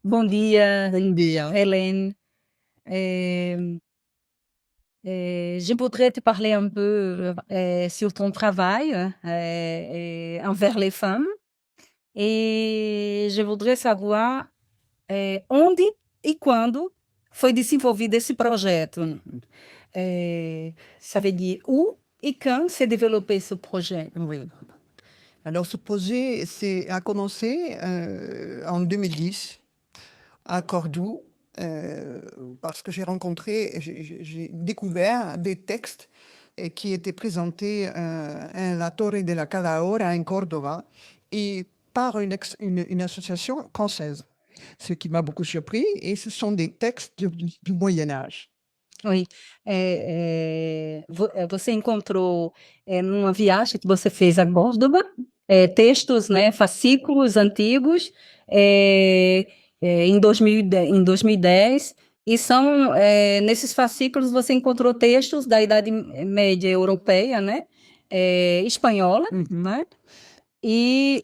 Bom dia, Bom dia. Hélène. Je voudrais te parler un peu sur ton travail envers les femmes e je voudrais savoir onde e quando foi desenvolvido esse projeto. Ça veut dire où et quand s'est développé ce projet. Oui. Alors ce projet a commencé en 2010 à Cordoue parce que j'ai découvert des textes qui étaient présentés à la Torre de la Calahorra en Córdoba et par une association française. Ce qui m'a beaucoup surpris, et ce sont des textes du Moyen Âge. Oui. Você encontrou numa viagem que você fez a Córdoba, textos, né, fascículos antigos, em 2010, e são, nesses fascículos você encontrou textos da Idade Média Europeia, né, espanhola, né, e,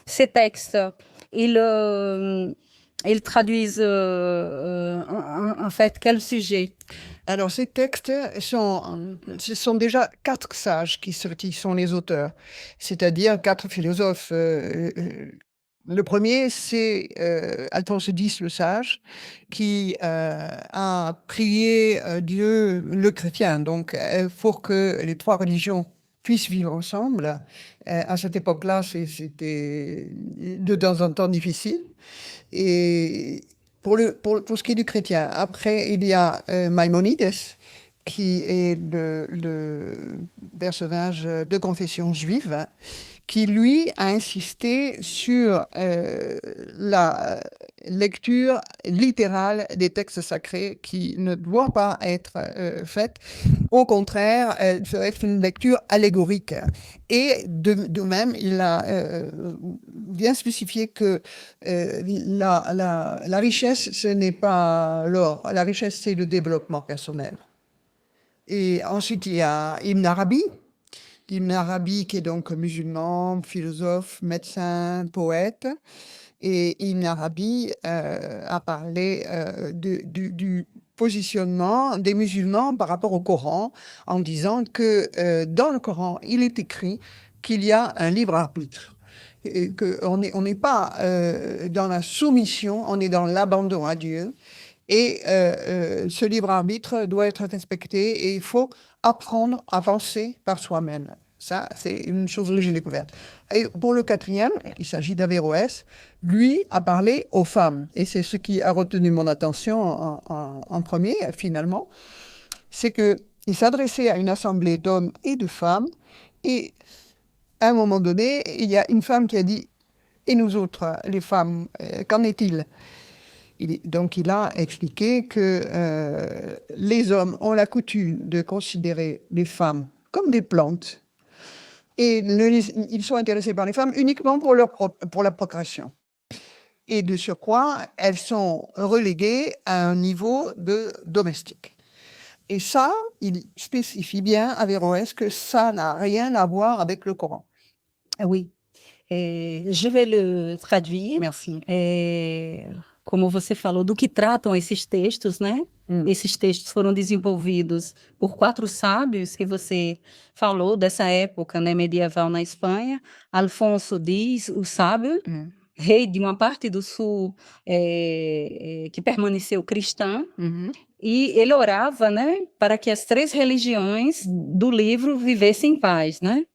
ces textes, ils, euh, ils traduisent en fait quel sujet? Alors, ces textes ce sont déjà 4 sages qui sont les auteurs, c'est-à-dire 4 philosophes. Le premier, c'est Alphonse X le Sage, qui a prié Dieu le chrétien, donc pour que les 3 religions puissent vivre ensemble. À cette époque-là, c'était de temps en temps difficile. Et pour ce qui est du chrétien, après, il y a Maïmonides, qui est le personnage de confession juive, hein, qui lui a insisté sur la lecture littérale des textes sacrés qui ne doit pas être faite. Au contraire, elle doit être une lecture allégorique. Et de même, il a bien spécifié que la richesse, ce n'est pas l'or. La richesse, c'est le développement personnel. Et ensuite, il y a Ibn Arabi. Ibn Arabi, qui est donc musulman, philosophe, médecin, poète. Et Ibn Arabi a parlé du positionnement des musulmans par rapport au Coran, en disant que dans le Coran, il est écrit qu'il y a un libre arbitre. Et qu'on n'est pas dans la soumission, on est dans l'abandon à Dieu. Et ce libre arbitre doit être respecté et il faut apprendre à penser par soi-même. Ça, c'est une chose que j'ai découverte. Et pour le quatrième, il s'agit d'Averroès. Lui a parlé aux femmes. Et c'est ce qui a retenu mon attention en premier, finalement. C'est qu'il s'adressait à une assemblée d'hommes et de femmes. Et à un moment donné, il y a une femme qui a dit « Et nous autres, les femmes, qu'en est-il » Donc, il a expliqué que les hommes ont la coutume de considérer les femmes comme des plantes et ils sont intéressés par les femmes uniquement pour la procréation. Et de surcroît, elles sont reléguées à un niveau de domestique. Et ça, il spécifie bien à Averroès que ça n'a rien à voir avec le Coran. Ah oui. Je vais le traduire. Merci. Como você falou, do que tratam esses textos, né? Esses textos foram desenvolvidos por 4 sábios que você falou dessa época, né, medieval na Espanha. Alfonso X, o sábio, rei de uma parte do sul que permaneceu cristã, e ele orava, né, para que as 3 religiões do livro vivessem em paz, né?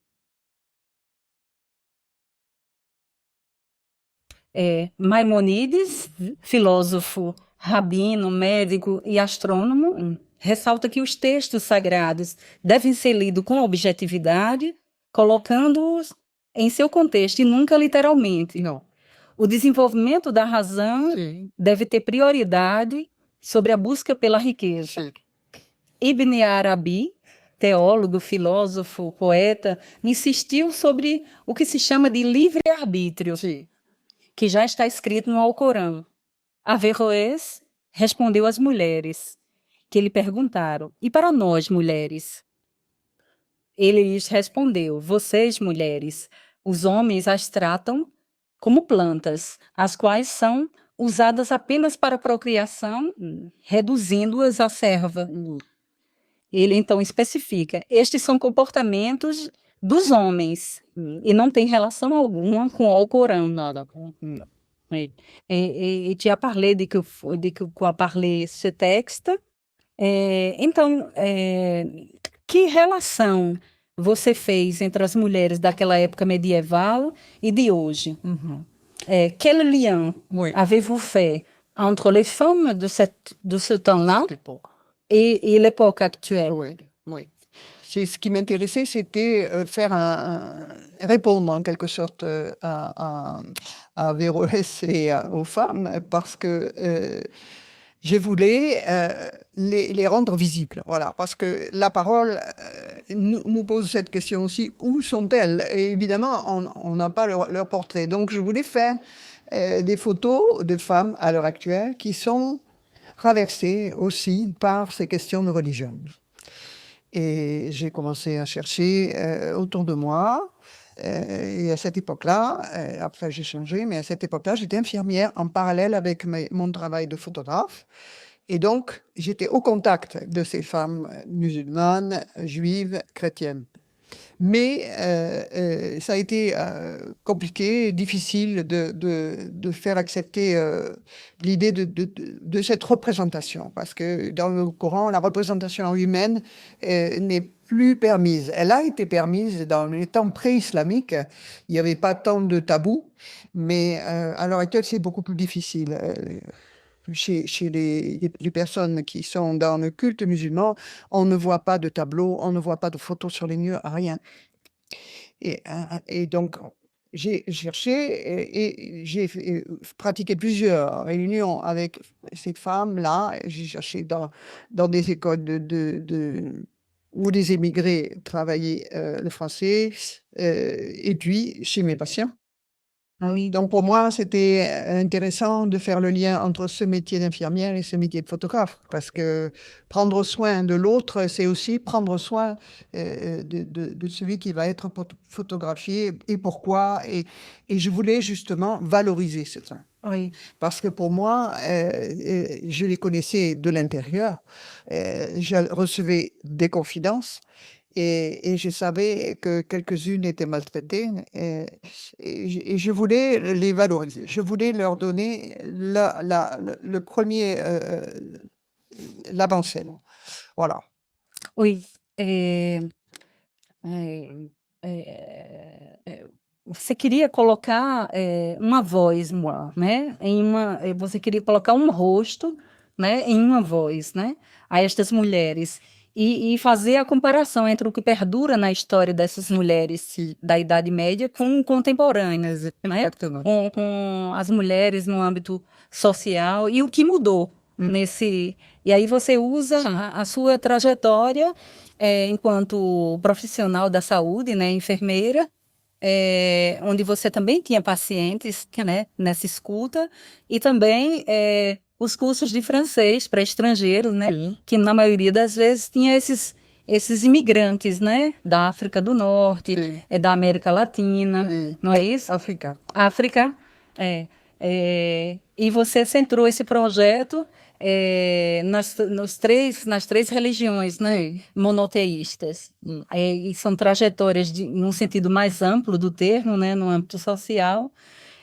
Maimonides, filósofo, rabino, médico e astrônomo, ressalta que os textos sagrados devem ser lidos com objetividade, colocando-os em seu contexto e nunca literalmente. Não. O desenvolvimento da razão deve ter prioridade sobre a busca pela riqueza. Ibn Arabi, teólogo, filósofo, poeta, insistiu sobre o que se chama de livre-arbítrio, que já está escrito no Alcorão. Averroès respondeu às mulheres, que lhe perguntaram: e para nós, mulheres? Ele lhes respondeu: vocês, mulheres, os homens as tratam como plantas, as quais são usadas apenas para procriação, reduzindo-as à serva. Ele então especifica: estes são comportamentos dos homens e não tem relação alguma com o Alcorão. Nada. Et tu as parlé de que a parler ce texte. Então, que relação você fez entre as mulheres daquela época medieval e de hoje? Quel lien avez-vous fait entre les femmes de ce temps-là et l'époque actuelle? Oui, oui. Ce qui m'intéressait, c'était répondre en quelque sorte à Véroès et aux femmes, parce que je voulais les rendre visibles. Voilà, parce que la parole nous pose cette question aussi: où sont-elles? Et évidemment, on n'a pas leur portrait. Donc, je voulais faire des photos de femmes à l'heure actuelle qui sont traversées aussi par ces questions de religion. Et j'ai commencé à chercher autour de moi. Et à cette époque-là, après j'ai changé, mais à cette époque-là, j'étais infirmière en parallèle avec mon travail de photographe. Et donc, j'étais au contact de ces femmes musulmanes, juives, chrétiennes. Mais ça a été compliqué, difficile de faire accepter l'idée de cette représentation. Parce que dans le Coran, la représentation humaine n'est plus permise. Elle a été permise dans les temps pré-islamiques. Il n'y avait pas tant de tabous. Mais à l'heure actuelle, c'est beaucoup plus difficile. Chez les personnes qui sont dans le culte musulman, on ne voit pas de tableaux, on ne voit pas de photos sur les murs, rien. Et donc, j'ai cherché et j'ai pratiqué plusieurs réunions avec ces femmes-là. J'ai cherché dans des écoles où des émigrés travaillaient le français, et puis chez mes patients. Ah oui. Donc, pour moi, c'était intéressant de faire le lien entre ce métier d'infirmière et ce métier de photographe, parce que prendre soin de l'autre, c'est aussi prendre soin de celui qui va être photographié et pourquoi. Et je voulais justement valoriser ce temps. Oui. Parce que pour moi, je les connaissais de l'intérieur. Je recevais des confidences. Et je savais que quelques-unes étaient maltraitées, et je voulais les valoriser. Je voulais leur donner le premier, l'avant-scène. Voilà. Oui. Você queria colocar uma voz, né? Você queria colocar um rosto, né, em uma voz, né, a estas mulheres. E fazer a comparação entre o que perdura na história dessas mulheres da Idade Média com contemporâneas, né? Com as mulheres no âmbito social e o que mudou nesse... E aí você usa a sua trajetória enquanto profissional da saúde, né, enfermeira, onde você também tinha pacientes, né, nessa escuta, e também os cursos de francês para estrangeiros, né, que na maioria das vezes tinha esses imigrantes, né, da África do Norte, da América Latina, não é isso? África, e você centrou esse projeto nas três religiões, né, monoteístas. E são trajetórias num sentido mais amplo do termo, né, no âmbito social.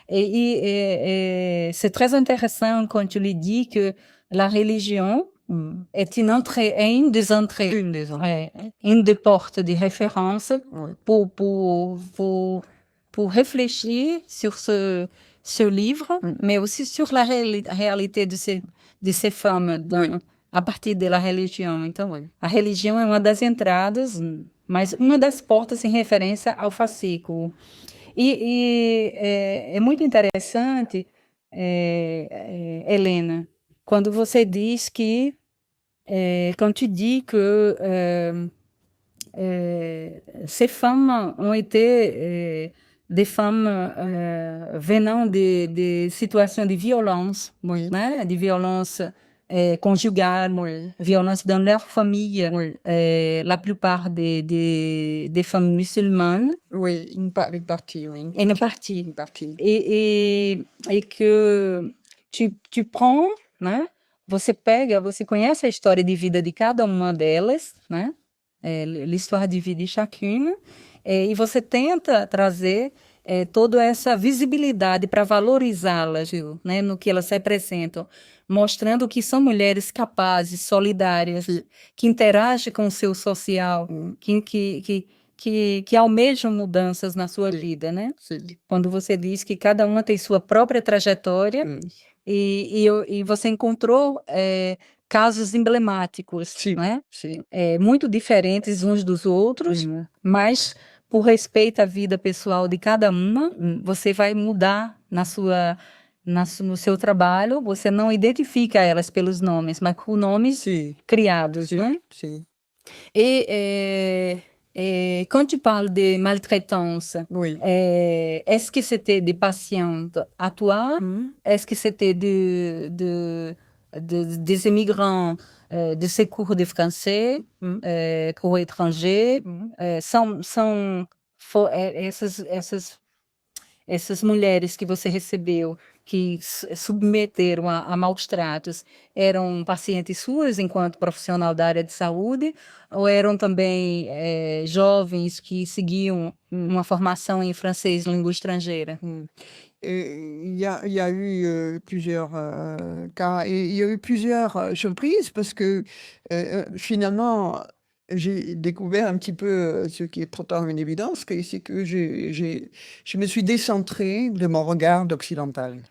C'est très intéressant quand tu lui dis que la religion est une des entrées, une des portes de référence pour réfléchir sur ce livre, mais aussi sur la réalité de ces femmes a partir de la religião. Então, a religião é uma das entradas, mas uma das portas em referência ao fascículo. E é muito interessante, Helena, quando você diz que, quand tu dis que ces femmes ont été des femmes venant de situations de violence, né? De violence conjugale, Oui, violence dans leur famille, oui, la plupart des femmes musulmanes, oui, une partie, oui, une partie. une partie. E que te prends, né? Você conhece a história de vida de cada uma delas, né? L'histoire de vida de chacune, e você tenta trazer toda essa visibilidade para valorizá-las, viu, né? No que elas representam, mostrando que são mulheres capazes, solidárias, que interagem com o seu social, que almejam mudanças na sua Sim. vida, né? Sim. Quando você diz que cada uma tem sua própria trajetória e você encontrou casos emblemáticos, Sim. né? Sim. Muito diferentes uns dos outros, mas por respeito à vida pessoal de cada uma, você vai mudar no seu trabalho, você não identifica elas pelos nomes, mas com nomes Sim. criados, né? Sim. Quand tu parles de maltraitance, Oui. est-ce que c'était des patientes à toi? Est-ce que c'était des immigrants de secours de français, pour étrangers? Essas mulheres que você recebeu, que submeteram a maus tratos, eram pacientes suas enquanto profissional da área de saúde, ou eram também jovens que seguiam uma formação em francês, língua estrangeira? Il y a eu plusieurs cas, et il y a eu plusieurs surprises parce que finalement, j'ai découvert un petit peu ce qui est pourtant une évidence, c'est que je me suis décentrée de mon regard occidental.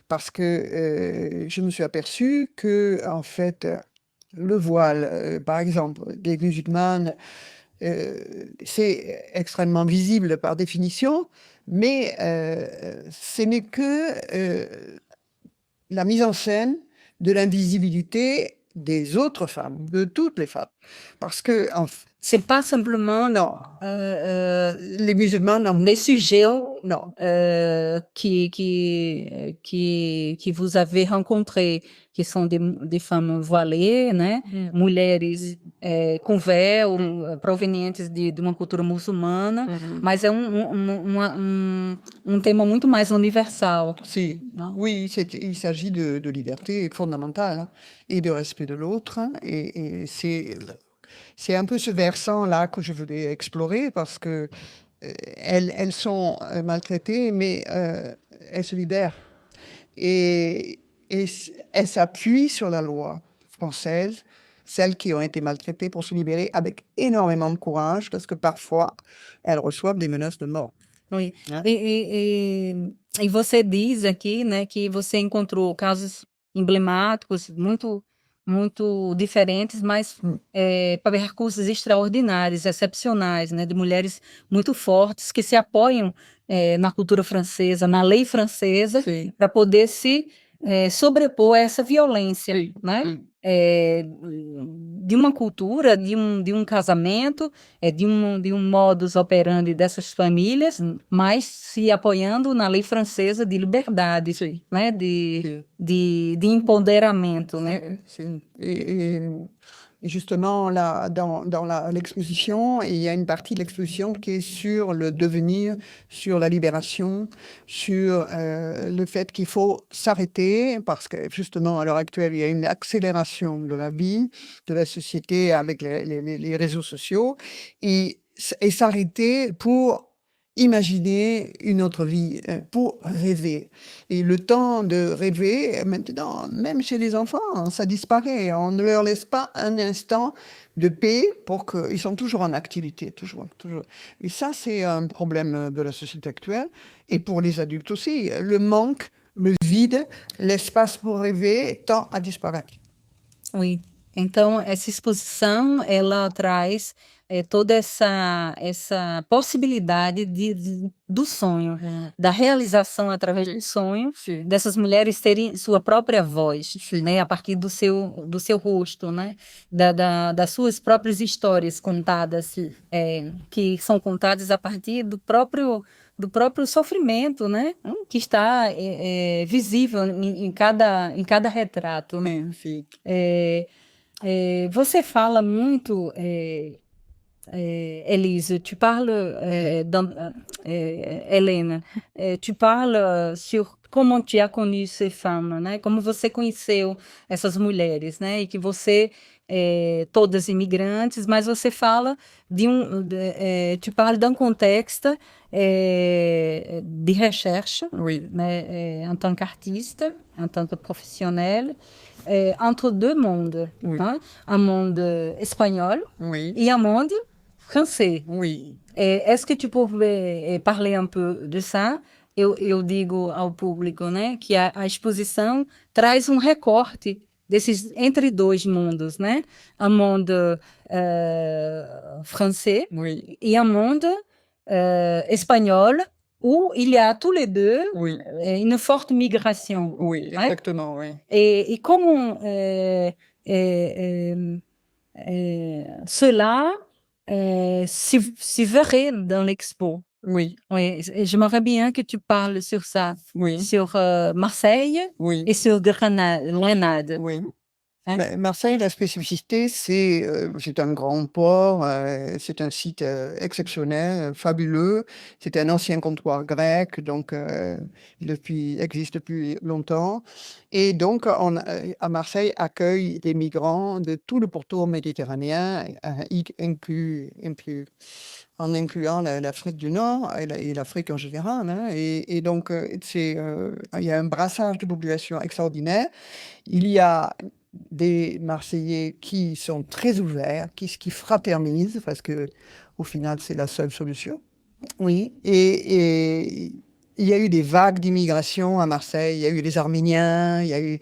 Parce que je me suis aperçue que, en fait, le voile, par exemple, des musulmanes, c'est extrêmement visible par définition, mais ce n'est que la mise en scène de l'invisibilité des autres femmes, de toutes les femmes. Parce que, C'est pas simplement non, les musulmans, non, les sujets non, que vous avez rencontrés, que são des femmes voilées, né? Mulheres com véu, provenientes de uma cultura muçulmana, mas é um tema muito mais universal. Si. Non? Oui, il s'agit de liberté fondamentale, hein, et de respect de l'autre, hein, et c'est un peu ce versant-là que je voulais explorer parce que elles sont maltraitées, mais elles se libèrent. Et elles s'appuient sur la loi française, celles qui ont été maltraitées, pour se libérer avec énormément de courage parce que parfois, elles reçoivent des menaces de mort. Oui. Né? E você diz aqui, né, que você encontrou casos emblemáticos, muito, muito diferentes, mas percursos extraordinários, excepcionais, né, de mulheres muito fortes que se apoiam na cultura francesa, na lei francesa, Sim. para poder se sobrepor a essa violência, né? De uma cultura, de um casamento, de um modus operandi dessas famílias, mas se apoiando na lei francesa de liberdade, né? De empoderamento, né? Sim. Et justement, là, dans l'exposition, il y a une partie de l'exposition qui est sur le devenir, sur la libération, sur le fait qu'il faut s'arrêter, parce que justement, à l'heure actuelle, il y a une accélération de la vie, de la société avec les réseaux sociaux, et s'arrêter pour imaginer une autre vie, pour rêver. Et le temps de rêver, maintenant, même chez les enfants, ça disparaît. On ne leur laisse pas un instant de paix pour qu'ils sont toujours en activité, toujours. Et ça, c'est un problème de la société actuelle. Et pour les adultes aussi, le manque, le vide, l'espace pour rêver tend à disparaître. Oui. Então, essa exposição, ela traz toda essa possibilidade do sonho, da realização através do sonho, dessas mulheres terem sua própria voz, né, a partir do seu rosto, né, das suas próprias histórias contadas, que são contadas a partir do do próprio sofrimento, né? Que está visível em cada retrato. Sim. Você fala muito, Elise, tu parles, Helena, tu parles sur como tu as connu ces femmes, né? Como você conheceu essas mulheres, né? E que você, todas imigrantes, mas você fala tu parles d'un contexte de recherche, Oui, né? En tant qu'artiste, en tant que professionnel, entre deux mondes, Oui. hein? Un monde espagnol oui, e un monde français. oui. Est-ce que tu pouvais parler um pouco de ça? Eu digo ao público, né, que a exposição traz um recorte desses entre dois mundos, né? Un monde français Oui, et un monde espagnol où il y a tous les deux oui, une forte migration. oui, Ouais. exactement, oui. Et comment cela s'y verrait dans l'expo. Oui, Oui, et j'aimerais bien que tu parles sur ça, oui, sur Marseille oui, et sur Grenade. oui. Hein? Ben, Marseille, la spécificité, c'est un grand port, c'est un site exceptionnel, fabuleux. C'est un ancien comptoir grec, donc existe depuis longtemps. Et donc, à Marseille accueille des migrants de tout le pourtour méditerranéen, en incluant l'Afrique du Nord et l'Afrique en général. Hein. Et donc, il y a un brassage de population extraordinaire. Il y a des Marseillais qui sont très ouverts, qui fraternisent, parce que au final, c'est la seule solution. Oui, et il y a eu des vagues d'immigration à Marseille. Il y a eu les Arméniens, il y a eu,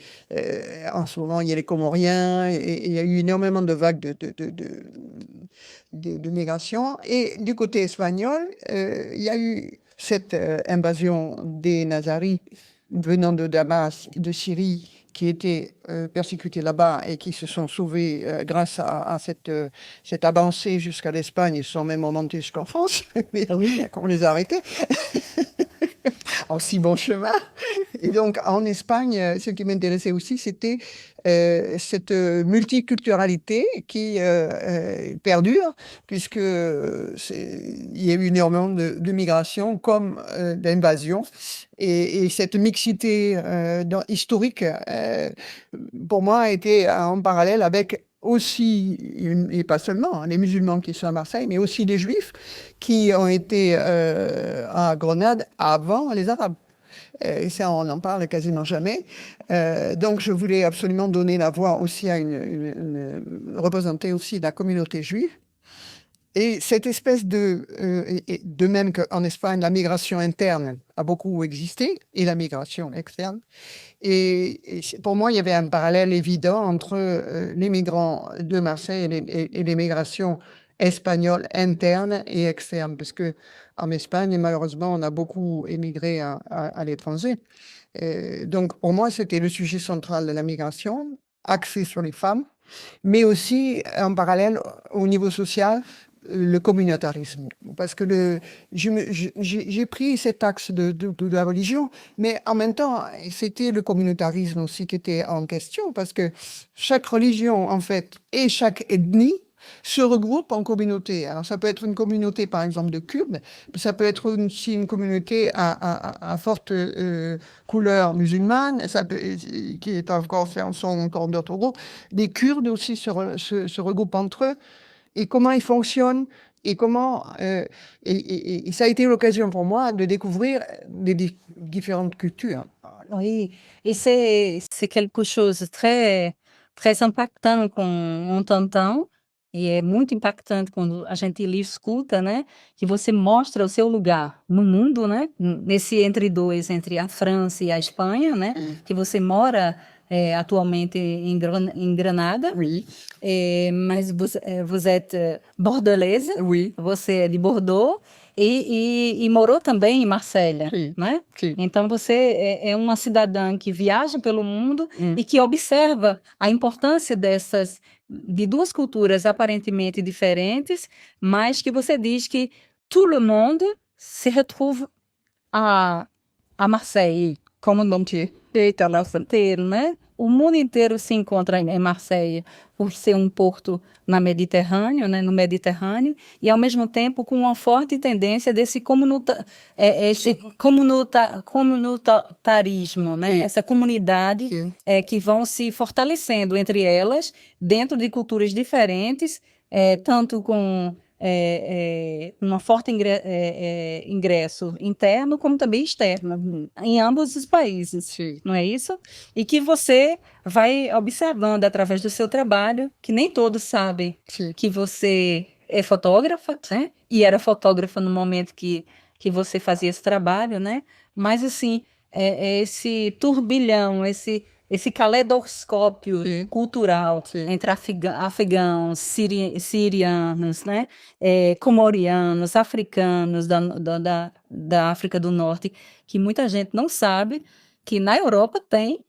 en ce moment, il y a les Comoriens, et il y a eu énormément de vagues de migration. Et du côté espagnol, il y a eu cette invasion des Nazaris venant de Damas, de Syrie, qui étaient persécutés là-bas et qui se sont sauvés grâce à cette avancée jusqu'à l'Espagne. Ils sont même remontés jusqu'en France, mais on les a arrêtés en si bon chemin. Et donc, en Espagne, ce qui m'intéressait aussi, c'était cette multiculturalité qui perdure, puisque il y a eu énormément de migration comme d'invasion. Et cette mixité historique, pour moi, a été en parallèle avec aussi, et pas seulement, les musulmans qui sont à Marseille, mais aussi les juifs qui ont été à Grenade avant les Arabes. Et ça, on n'en parle quasiment jamais. Donc, je voulais absolument donner la voix aussi à représenter aussi la communauté juive. Et cette espèce de même qu'en Espagne, la migration interne a beaucoup existé et la migration externe. Et pour moi, il y avait un parallèle évident entre les migrants de Marseille et les migrations espagnoles internes et externes, parce que en Espagne, malheureusement, on a beaucoup émigré à l'étranger. Donc, pour moi, c'était le sujet central de la migration, axé sur les femmes, mais aussi en parallèle au niveau social, le communautarisme. Parce que j'ai pris cet axe de la religion, mais en même temps, c'était le communautarisme aussi qui était en question, parce que chaque religion, en fait, et chaque ethnie se regroupent en communauté. Alors, ça peut être une communauté, par exemple, de Kurdes, ça peut être aussi une communauté à forte couleur musulmane, qui est encore d'autres groupes. Les Kurdes aussi se regroupent entre eux. Et comment ils fonctionnent, et comment... et ça a été l'occasion pour moi de découvrir les différentes cultures. Oui, et c'est quelque chose de très impactant quand on t'entend, e é muito impactante quando a gente lhe escuta, né? Que você mostra o seu lugar no mundo, né? Nesse entre dois, entre a França e a Espanha, né? Que você mora atualmente em Granada. Oui, Mas vous êtes bordelaise, oui, você é de Bordeaux e morou também em Marselha, Sim. né? sim. Então você é uma cidadã que viaja pelo mundo e que observa a importância de duas culturas aparentemente diferentes, mas que você diz que tout le monde se retrouve a Marseille como nome na fronteira, né? O mundo inteiro se encontra em Marseille por ser um porto na Mediterrâneo, né, no Mediterrâneo, e ao mesmo tempo com uma forte tendência desse comunitarismo, né? Essa comunidade que vão se fortalecendo entre elas, dentro de culturas diferentes, tanto com um forte ingresso interno, como também externo, em ambos os países, Sim. não é isso? E que você vai observando através do seu trabalho, que nem todos sabem Sim. que você é fotógrafa, né? E era fotógrafa no momento que você fazia esse trabalho, né? Mas, assim, esse turbilhão, esse caleidoscópio Sim. cultural Sim. entre afegãos, sirianos, né? Comorianos, africanos da África do Norte, que muita gente não sabe que na Europa tem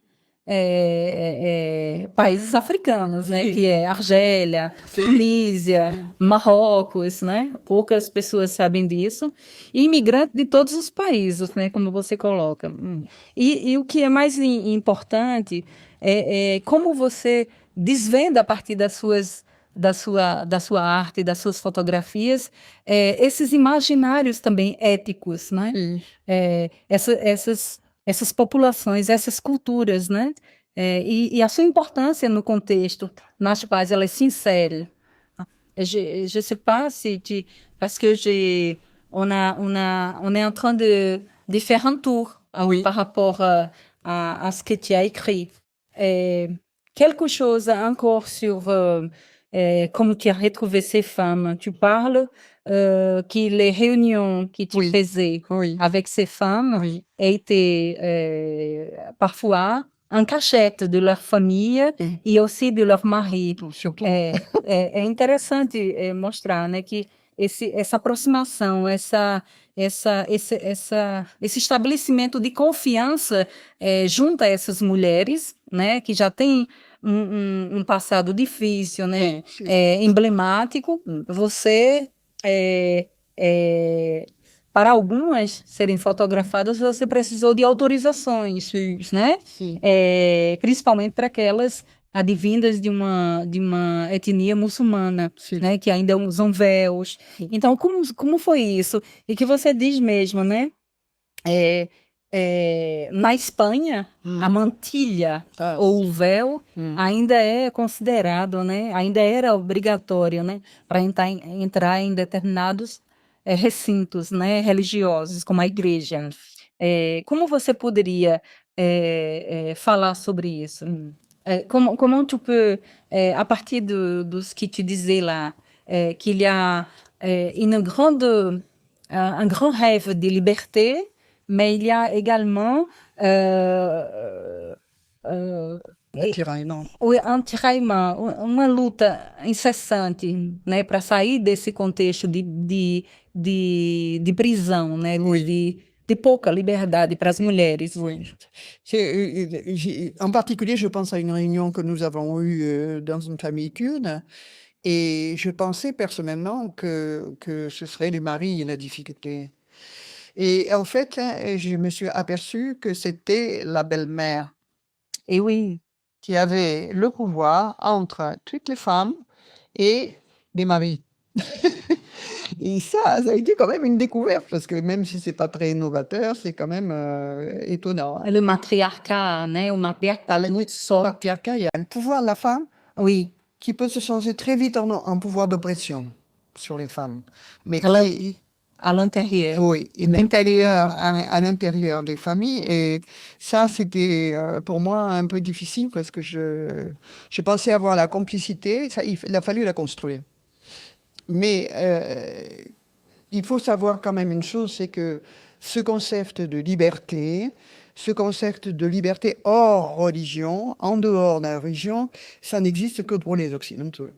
países africanos, né? Sim. Que é Argélia, Tunísia, Marrocos, né? Poucas pessoas sabem disso. E imigrantes de todos os países, né? Como você coloca. E o que é mais importante é como você desvenda a partir da sua arte, das suas fotografias, esses imaginários também éticos, né? Essas populações, essas culturas, né? E a sua importância no contexto nas quais elas se inserem. Je sais pas si tu... Parce que on est en train de faire un tour par rapport à ce que tu as écrit. Quelque chose encore sur comment tu as retrouvé ces femmes. Tu parles que les réunions que tu faisais avec ces femmes étaient parfois en cachette de leur famille e aussi de leur mari. É interessante mostrar, né, que essa aproximação, esse estabelecimento de confiança junto a essas mulheres, né, que já têm um passado difícil, né, emblemático. Você, para algumas serem fotografadas, você precisou de autorizações, né? Principalmente para aquelas advindas de uma etnia muçulmana, né? Que ainda usam véus. Então, como foi isso? E que você diz mesmo, né? Na Espanha, a mantilha ou o véu ainda é considerado, né? Ainda era obrigatório, né? Para entrar em determinados recintos, né? Religiosos, como a igreja. Como você poderia falar sobre isso? Comment tu peux, à partir de ce que tu disais là, qu'il y a un grand rêve de liberté, mais il y a également um tiraima, uma luta incessante, né, para sair desse contexto de prisão, né, de pouca liberdade para as mulheres. En particulier, je pense à une réunion que nous avons eue dans une famille kurde, et je pensais personnellement que ce serait les maris la difficulté. Et en fait, je me suis aperçu que c'était la belle-mère Et oui, qui avait le pouvoir entre toutes les femmes et les maris. Et ça a été quand même une découverte, parce que même si c'est pas très innovateur, c'est quand même étonnant. le matriarcat, né, o matriarcat é muito só. Patriarcat, il y a un pouvoir de la femme qui peut se changer très vite en pouvoir d'oppression sur les femmes. Mais À l'intérieur. oui, et l'intérieur, à l'intérieur des familles. Et ça, c'était pour moi un peu difficile, parce que je pensais avoir la complicité. Ça, il a fallu la construire. Mais il faut savoir quand même une chose, c'est que ce concept de liberté hors religion, en dehors de la religion, ça n'existe que pour les Occidentaux.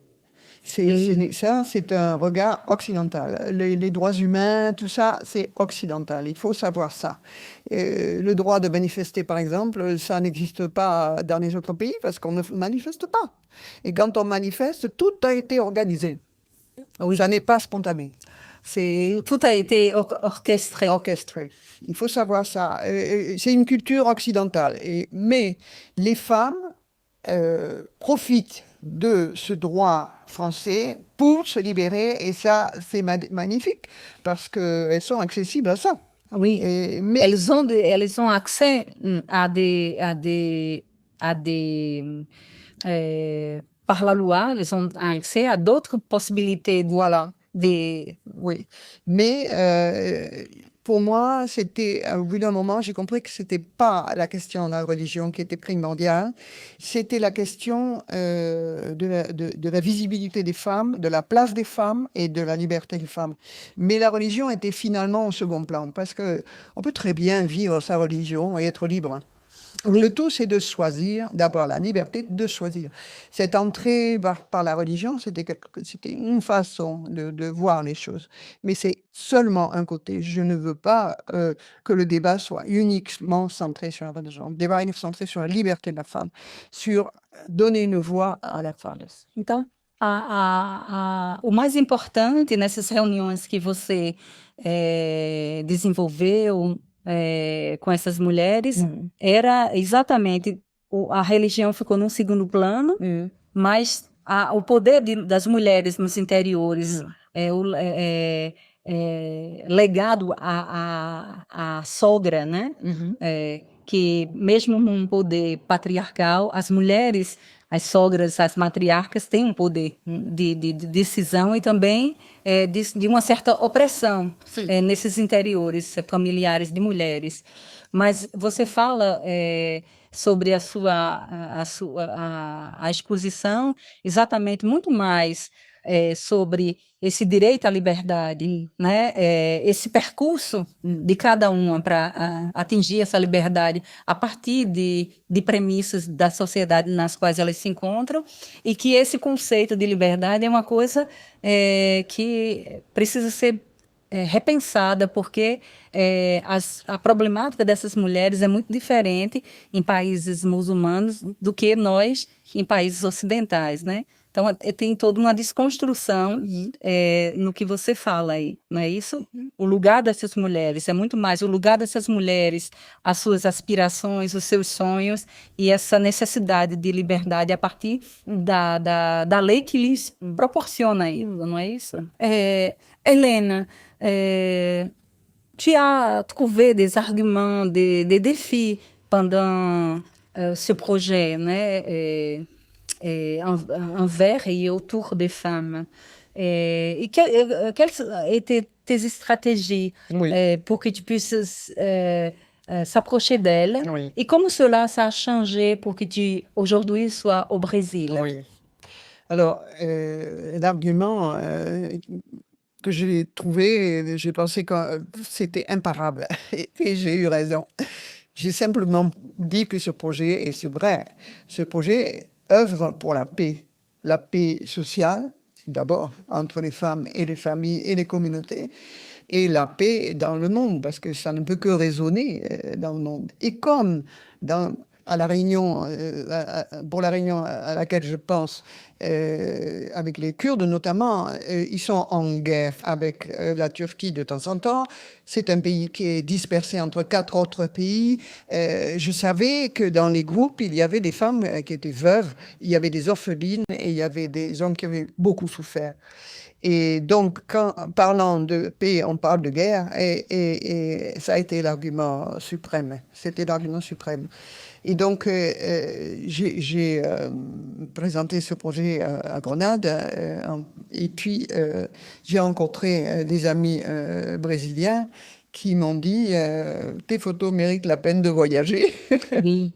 Ça, c'est un regard occidental. Les droits humains, tout ça, c'est occidental. Il faut savoir ça. Le droit de manifester, par exemple, ça n'existe pas dans les autres pays, parce qu'on ne manifeste pas. Et quand on manifeste, tout a été organisé. Ça n'est pas spontané. Tout a été orchestré. orchestré. Il faut savoir ça. C'est une culture occidentale. Mais les femmes profitent de ce droit français pour se libérer. Et ça, c'est magnifique parce qu'elles sont accessibles à ça. Oui, Mais elles ont accès par la loi, elles ont accès à d'autres possibilités. voilà. De... Oui, mais pour moi, au bout d'un moment, j'ai compris que c'était pas la question de la religion qui était primordiale, c'était la question de la visibilité des femmes, de la place des femmes et de la liberté des femmes. Mais la religion était finalement au second plan, parce que on peut très bien vivre sa religion et être libre. Le tout, c'est de choisir, d'avoir la liberté de choisir. Cette entrée par la religion, c'était une façon de voir les choses. Mais c'est seulement un côté. Je ne veux pas que le débat soit uniquement centré sur la religion. Le débat est centré sur la liberté de la femme, sur donner une voix à la femme. Então, o mais importante nessas reuniões que você desenvolveu com essas mulheres era exatamente a religião ficou num segundo plano, mas o poder das mulheres nos interiores, legado à sogra, né? Que mesmo num poder patriarcal, as mulheres, as sogras, as matriarcas têm um poder de decisão e também de uma certa opressão nesses interiores familiares de mulheres. Mas você fala sobre a exposição exatamente muito mais sobre esse direito à liberdade, né? Esse percurso de cada uma para atingir essa liberdade a partir de premissas da sociedade nas quais elas se encontram, e que esse conceito de liberdade é uma coisa que precisa ser repensada, porque a problemática dessas mulheres é muito diferente em países muçulmanos do que nós em países ocidentais, né? Então, tem toda uma desconstrução no que você fala aí, não é isso? O lugar dessas mulheres é muito mais o lugar dessas mulheres, as suas aspirações, os seus sonhos e essa necessidade de liberdade a partir da lei que lhes proporciona isso, não é isso? Hélène, tu as trouvé des arguments, des défis pendant ce projet, né? Envers et autour des femmes. Et quelles étaient tes stratégies pour que tu puisses s'approcher d'elles? Oui. Et comment cela ça a changé pour que tu, aujourd'hui, sois au Brésil? Oui. Alors, l'argument que j'ai trouvé, j'ai pensé que c'était imparable. Et j'ai eu raison. J'ai simplement dit que ce projet, et c'est vrai, ce projet œuvre pour la paix sociale, d'abord entre les femmes et les familles et les communautés, et la paix dans le monde, parce que ça ne peut que résonner dans le monde. Et comme à la réunion, pour la réunion à laquelle je pense, avec les Kurdes notamment, ils sont en guerre avec la Turquie de temps en temps. C'est un pays qui est dispersé entre 4 autres pays. Je savais que dans les groupes, il y avait des femmes qui étaient veuves, il y avait des orphelines et il y avait des hommes qui avaient beaucoup souffert. Et donc, parlant de paix, on parle de guerre, et ça a été l'argument suprême. C'était l'argument suprême. Et donc, j'ai présenté ce projet à Grenade, et puis j'ai rencontré des amis brésiliens qui m'ont dit tes photos méritent la peine de voyager. Oui.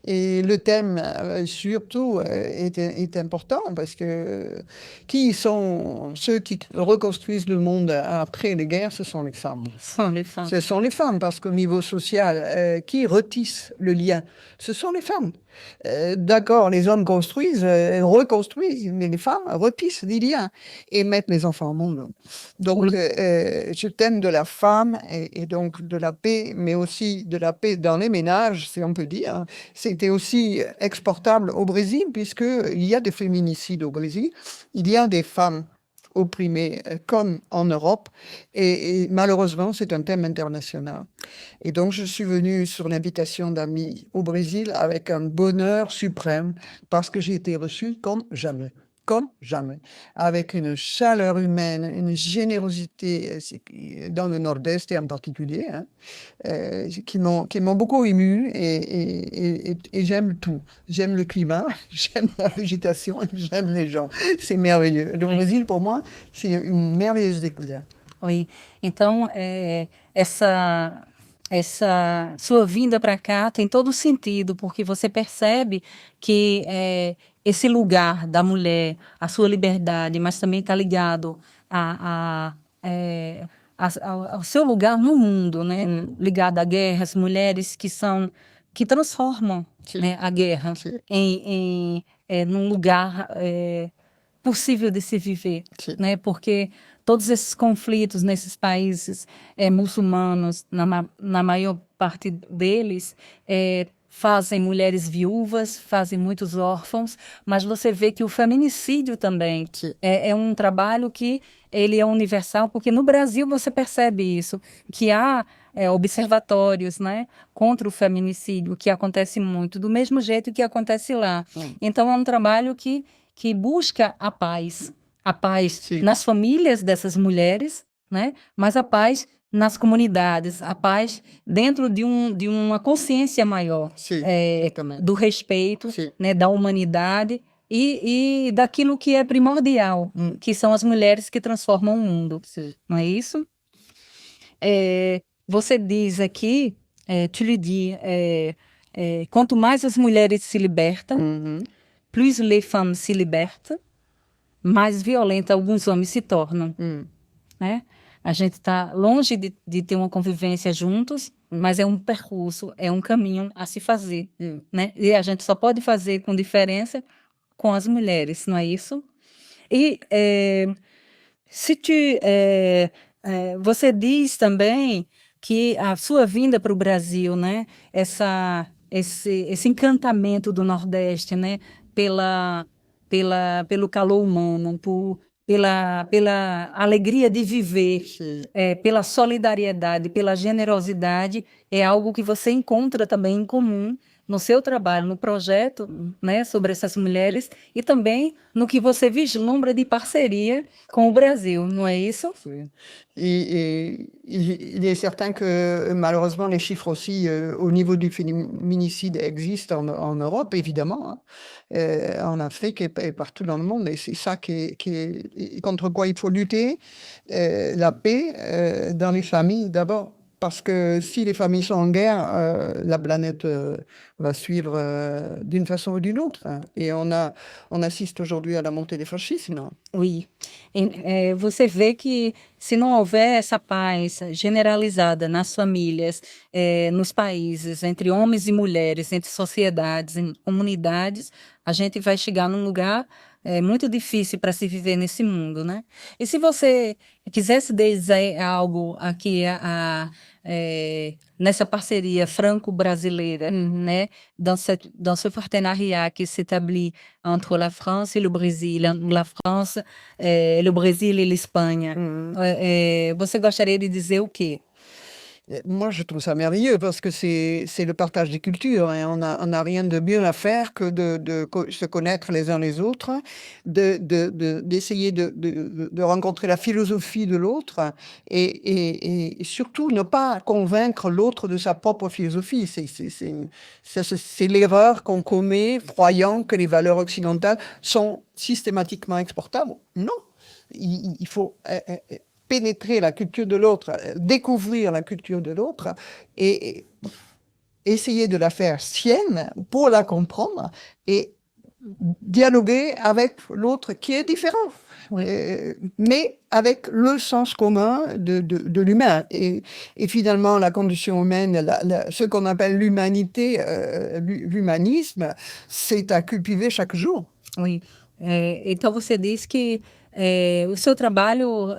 Et le thème, surtout, est important parce que qui sont ceux qui reconstruisent le monde après les guerres? Ce sont les femmes. Ce sont les femmes. Ce sont les femmes, parce qu'au niveau social, qui retisse le lien? Ce sont les femmes. D'accord, les hommes construisent, reconstruisent, mais les femmes retissent des liens et mettent les enfants au monde. Donc, ce thème de la femme et donc de la paix, mais aussi de la paix dans les ménages, si on peut dire, c'était aussi exportable au Brésil, puisqu'il y a des féminicides au Brésil. Il y a des femmes opprimées comme en Europe. Et malheureusement, c'est un thème international. Et donc, je suis venue sur l'invitation d'amis au Brésil avec un bonheur suprême parce que j'ai été reçue comme jamais, avec une chaleur humaine, une générosité dans le Nord-Est et en particulier, hein, qui m'ont beaucoup ému et j'aime tout. J'aime le climat, j'aime la végétation, j'aime les gens. C'est merveilleux. Le Brésil, pour moi, c'est une merveilleuse découverte. Oui. Então, essa sua vinda para cá tem todo sentido, porque você percebe que esse lugar da mulher, a sua liberdade, mas também está ligado ao seu lugar no mundo, né? Ligado à guerra, as mulheres que transformam, né, a guerra num lugar possível de se viver, né? Porque todos esses conflitos nesses países muçulmanos, na maior parte deles, fazem mulheres viúvas, fazem muitos órfãos, mas você vê que o feminicídio também é um trabalho que ele é universal, porque no Brasil você percebe isso, que há observatórios, né, contra o feminicídio, que acontece muito, do mesmo jeito que acontece lá. Então é um trabalho que busca a paz nas famílias dessas mulheres, né? Mas a paz nas comunidades, a paz dentro de uma consciência maior do respeito, né? Da humanidade e daquilo que é primordial, que são as mulheres que transformam o mundo. Não é isso? Você diz aqui, tu lhe dis, quanto mais as mulheres se libertam, plus les femmes se libertam, mais violenta alguns homens se tornam. Né? A gente está longe de ter uma convivência juntos, mas é um percurso, é um caminho a se fazer. Né? E a gente só pode fazer com diferença com as mulheres, não é isso? E você diz também que a sua vinda para o Brasil, né? Esse encantamento do Nordeste, né? Pelo calor humano, pela alegria de viver, pela solidariedade, pela generosidade, é algo que você encontra também em comum no seu trabalho, no projeto, né, sobre essas mulheres e também no que você vislumbra de parceria com o Brasil, não é isso? Oui. Et il est certain que malheureusement les chiffres aussi au niveau du féminicide existent en Europe, évidemment, hein, en Afrique et partout dans le monde. Et c'est ça contre quoi il faut lutter, la paix dans les familles d'abord. Parce que si les familles sont en guerre, la planète va suivre d'une façon ou d'une autre. Hein. Et on assiste aujourd'hui à la montée des fascismes. Oui. Você vê que se não houver essa paz generalizada nas famílias, nos países, entre homens e mulheres, entre sociedades, em comunidades, a gente vai chegar num lugar muito difícil para se viver nesse mundo, né? E se você quisesse dizer algo aqui nessa parceria franco-brasileira, né, dans ce partenariat qui s'établit entre la France et le Brésil, la France, le Brésil et l'Espagne, você gostaria de dizer o quê? Moi, je trouve ça merveilleux parce que c'est le partage des cultures. Hein. On a rien de mieux à faire que de se connaître les uns les autres, d'essayer de rencontrer la philosophie de l'autre et surtout ne pas convaincre l'autre de sa propre philosophie. C'est l'erreur qu'on commet croyant que les valeurs occidentales sont systématiquement exportables. Non, il faut pénétrer la culture de l'autre, découvrir la culture de l'autre et essayer de la faire sienne pour la comprendre et dialoguer avec l'autre qui est différent, mais avec le sens commun de l'humain. Et finalement, la condition humaine, ce qu'on appelle l'humanité, l'humanisme, c'est à cultiver chaque jour. Oui. Então você diz que o seu trabalho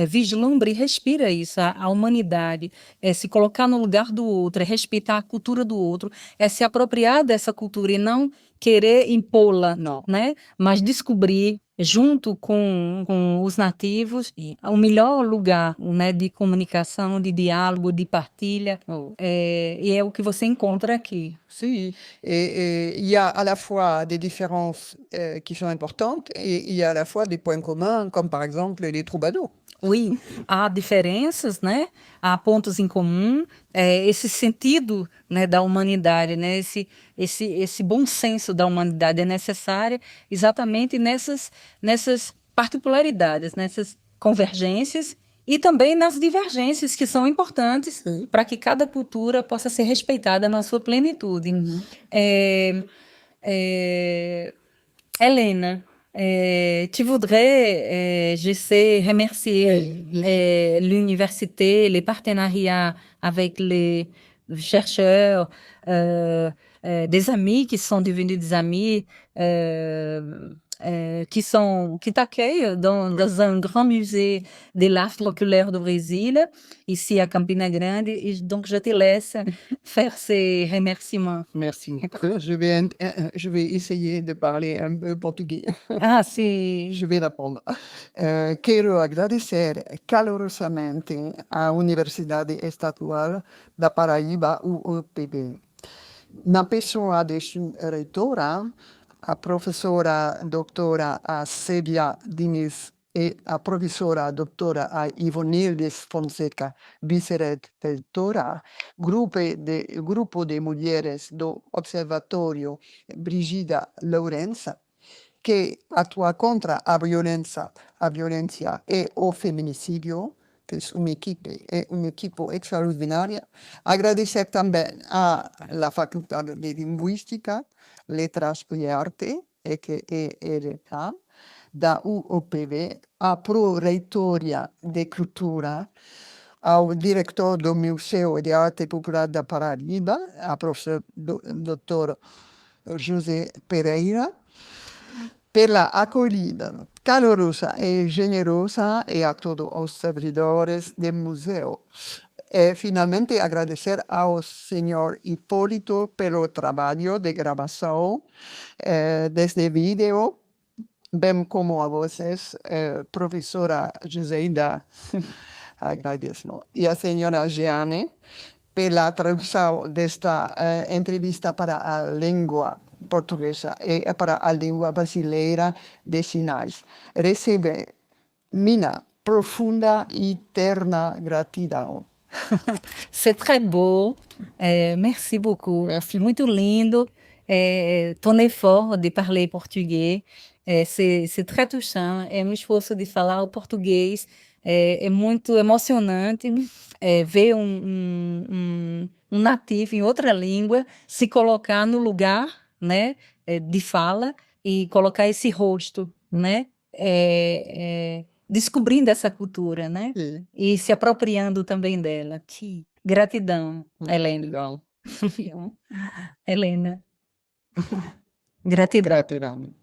vislumbra e respira isso, a humanidade, se colocar no lugar do outro, respeitar a cultura do outro, se apropriar dessa cultura e não querer impô-la, né? Mas descobrir junto com os nativos, o melhor lugar, né, de comunicação, de diálogo, de partilha, e é o que você encontra aqui. Si, et il y a à la fois des différences qui sont importantes et il y a à la fois des points communs, comme par exemple les troubadours. Oui, há diferenças, né? Há pontos em comum, esse sentido, né, da humanidade, né? Esse bom senso da humanidade é necessário exatamente nessas particularidades, nessas convergências e também nas divergências que são importantes para que cada cultura possa ser respeitada na sua plenitude. Hélène, tu voudrais, je sais, remercier l'université, les partenariats avec les chercheurs, des amis qui sont devenus des amis, qui t'accueillent dans un grand musée de l'art oculaire du Brésil, ici à Campina Grande. Et donc, je te laisse faire ces remerciements. Merci. Je vais essayer de parler un peu português. Ah, sim. Je vais répondre. Quero agradecer calorosamente à Universidade Estadual da Paraíba, UOPB. Na pessoa de sua reitora, a professora doutora Célia Diniz e a professora doutora Ivonildes Fonseca, vice-reitora, grupo de mulheres do Observatório Brigida Lourença, que atua contra a violência e o feminicídio, que é uma equipe extraordinária. Agradecer também à Faculdade de Linguística, Letras e Arte, que é ERK, da UOPB, à Pro-Reitoria de Cultura, ao diretor do Museu de Arte Popular da Paraíba, a professor Dr. José Pereira, pela acolhida calorosa e generosa e a todos os servidores do museu. E, finalmente, agradecer ao senhor Hipólito pelo trabalho de gravação deste vídeo, bem como a vocês, professora Joseida, agradeço, e a senhora Jeane, pela tradução desta entrevista para a língua portuguesa e para a língua brasileira de sinais. Recebe minha profunda e terna gratidão. C'est très beau. Merci beaucoup. Merci. Muito lindo. Ton effort de parler português. C'est très touchant. É um esforço de falar o português. É muito emocionante ver um nativo em outra língua se colocar no lugar, né, de fala e colocar esse rosto, né, descobrindo essa cultura, né, Sim. e se apropriando também dela. Gratidão, Helena. Legal. Helena. Gratidão. Gratidão.